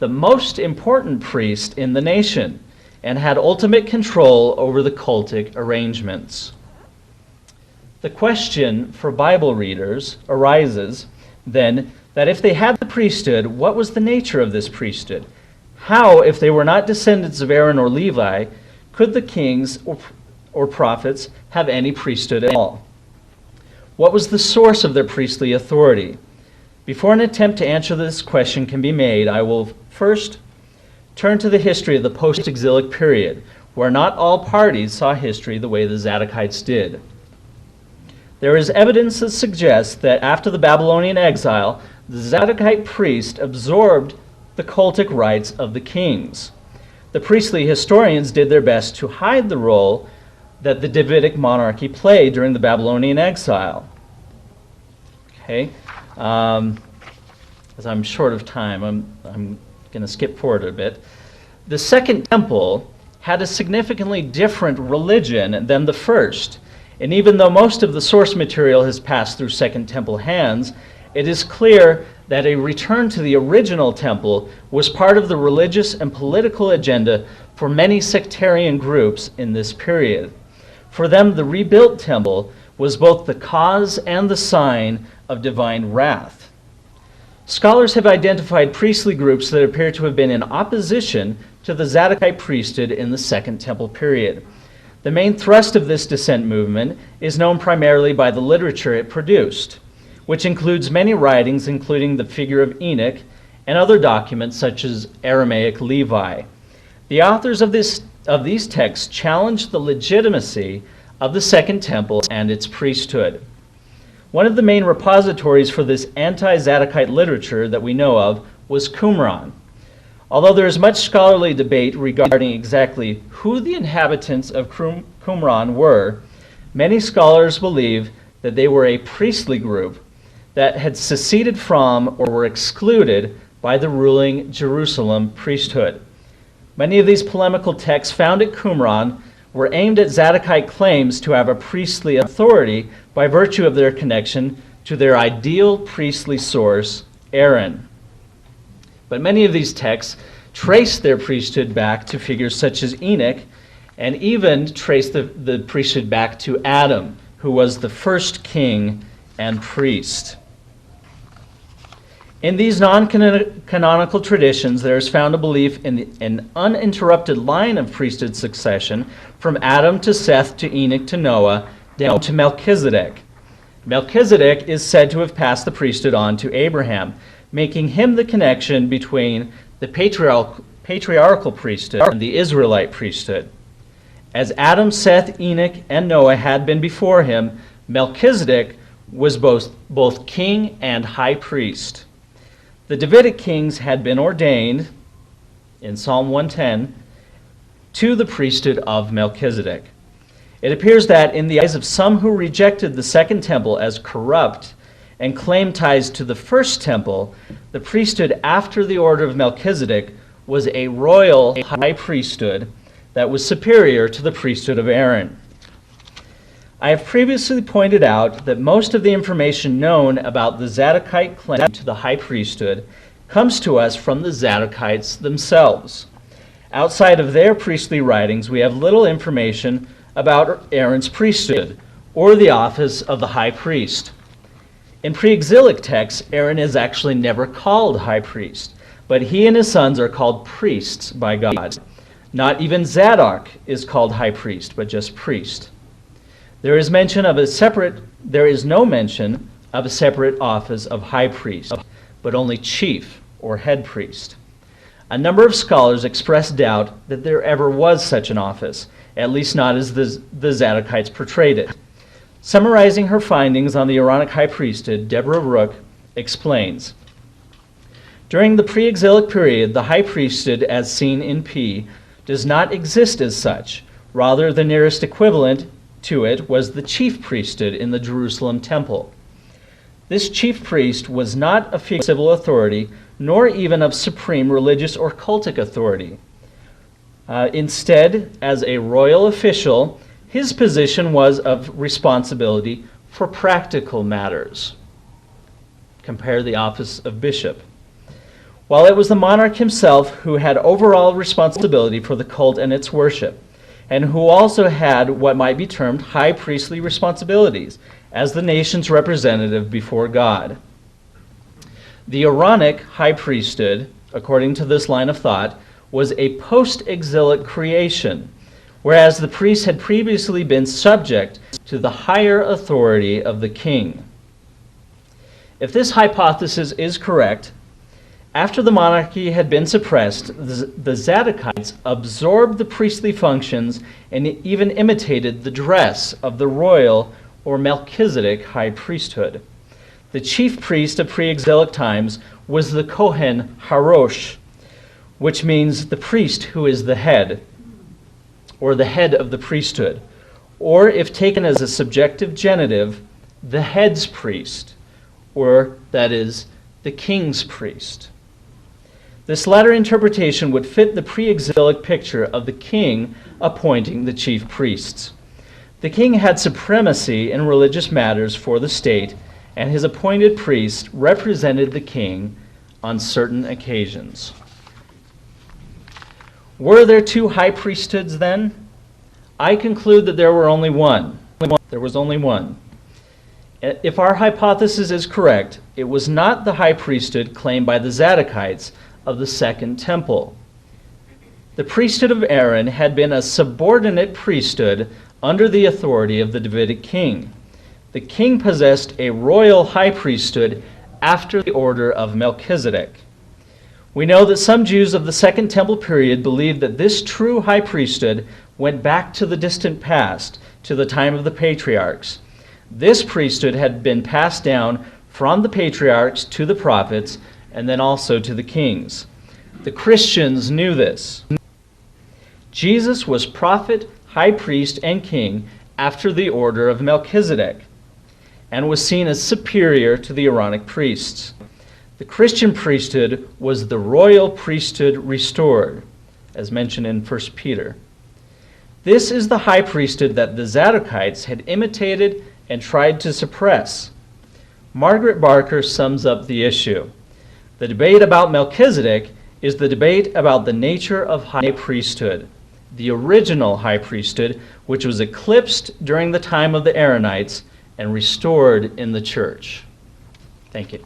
the most important priest in the nation and had ultimate control over the cultic arrangements. The question for Bible readers arises, then, that if they had the priesthood, what was the nature of this priesthood? How, if they were not descendants of Aaron or Levi, could the kings or prophets have any priesthood at all? What was the source of their priestly authority? Before an attempt to answer this question can be made, I will first turn to the history of the post-exilic period, where not all parties saw history the way the Zadokites did. There is evidence that suggests that after the Babylonian exile, the Zadokite priest absorbed the cultic rites of the kings. The priestly historians did their best to hide the role that the Davidic monarchy played during the Babylonian exile. Okay, as I'm short of time, I'm going to skip forward a bit. The Second Temple had a significantly different religion than the first, and even though most of the source material has passed through Second Temple hands, it is clear that a return to the original temple was part of the religious and political agenda for many sectarian groups in this period. For them, the rebuilt temple was both the cause and the sign of divine wrath. Scholars have identified priestly groups that appear to have been in opposition to the Zadokite priesthood in the Second Temple period. The main thrust of this dissent movement is known primarily by the literature it produced, which includes many writings, including the figure of Enoch and other documents such as Aramaic Levi. The authors of these texts challenged the legitimacy of the Second Temple and its priesthood. One of the main repositories for this anti-Zadokite literature that we know of was Qumran. Although there is much scholarly debate regarding exactly who the inhabitants of Qumran were, many scholars believe that they were a priestly group that had seceded from or were excluded by the ruling Jerusalem priesthood. Many of these polemical texts found at Qumran were aimed at Zadokite claims to have a priestly authority by virtue of their connection to their ideal priestly source, Aaron. But many of these texts trace their priesthood back to figures such as Enoch, and even trace the priesthood back to Adam, who was the first king and priest. In these non-canonical traditions, there is found a belief in an uninterrupted line of priesthood succession from Adam to Seth to Enoch to Noah, down to Melchizedek. Melchizedek is said to have passed the priesthood on to Abraham, making him the connection between the patriarchal priesthood and the Israelite priesthood. As Adam, Seth, Enoch, and Noah had been before him, Melchizedek was both king and high priest. The Davidic kings had been ordained, in Psalm 110, to the priesthood of Melchizedek. It appears that in the eyes of some who rejected the Second Temple as corrupt and claimed ties to the First Temple, the priesthood after the order of Melchizedek was a royal high priesthood that was superior to the priesthood of Aaron. I have previously pointed out that most of the information known about the Zadokite claim to the high priesthood comes to us from the Zadokites themselves. Outside of their priestly writings, we have little information about Aaron's priesthood or the office of the high priest. In pre-exilic texts, Aaron is actually never called high priest, but he and his sons are called priests by God. Not even Zadok is called high priest, but just priest. There is no mention of a separate office of high priest, but only chief or head priest. A number of scholars express doubt that there ever was such an office, at least not as the Zadokites portrayed it. Summarizing her findings on the Aaronic high priesthood, Deborah Rook explains, during the pre-exilic period, the high priesthood, as seen in P, does not exist as such. Rather, the nearest equivalent to it was the chief priesthood in the Jerusalem temple. This chief priest was not a figure of civil authority, nor even of supreme religious or cultic authority. Instead, as a royal official, his position was of responsibility for practical matters. Compare the office of bishop. while it was the monarch himself who had overall responsibility for the cult and its worship, and who also had what might be termed high priestly responsibilities as the nation's representative before God. The Aaronic high priesthood, according to this line of thought, was a post-exilic creation, whereas the priests had previously been subject to the higher authority of the king. If this hypothesis is correct, after the monarchy had been suppressed, the Zadokites absorbed the priestly functions and even imitated the dress of the royal or Melchizedek high priesthood. The chief priest of pre-exilic times was the Kohen Harosh, which means the priest who is the head, or the head of the priesthood, or if taken as a subjective genitive, the head's priest, or that is, the king's priest. This latter interpretation would fit the pre-exilic picture of the king appointing the chief priests. The king had supremacy in religious matters for the state, and his appointed priest represented the king on certain occasions. Were there two high priesthoods then? I conclude that there were only one. There was only one. If our hypothesis is correct, it was not the high priesthood claimed by the Zadokites of the Second Temple. The priesthood of Aaron had been a subordinate priesthood under the authority of the Davidic king. The king possessed a royal high priesthood after the order of Melchizedek. We know that some Jews of the Second Temple period believed that this true high priesthood went back to the distant past, to the time of the patriarchs. This priesthood had been passed down from the patriarchs to the prophets and then also to the kings. The Christians knew this. Jesus was prophet, high priest, and king after the order of Melchizedek, and was seen as superior to the Aaronic priests. The Christian priesthood was the royal priesthood restored, as mentioned in 1 Peter. This is the high priesthood that the Zadokites had imitated and tried to suppress. Margaret Barker sums up the issue. The debate about Melchizedek is the debate about the nature of high priesthood, the original high priesthood, which was eclipsed during the time of the Aaronites and restored in the church. Thank you.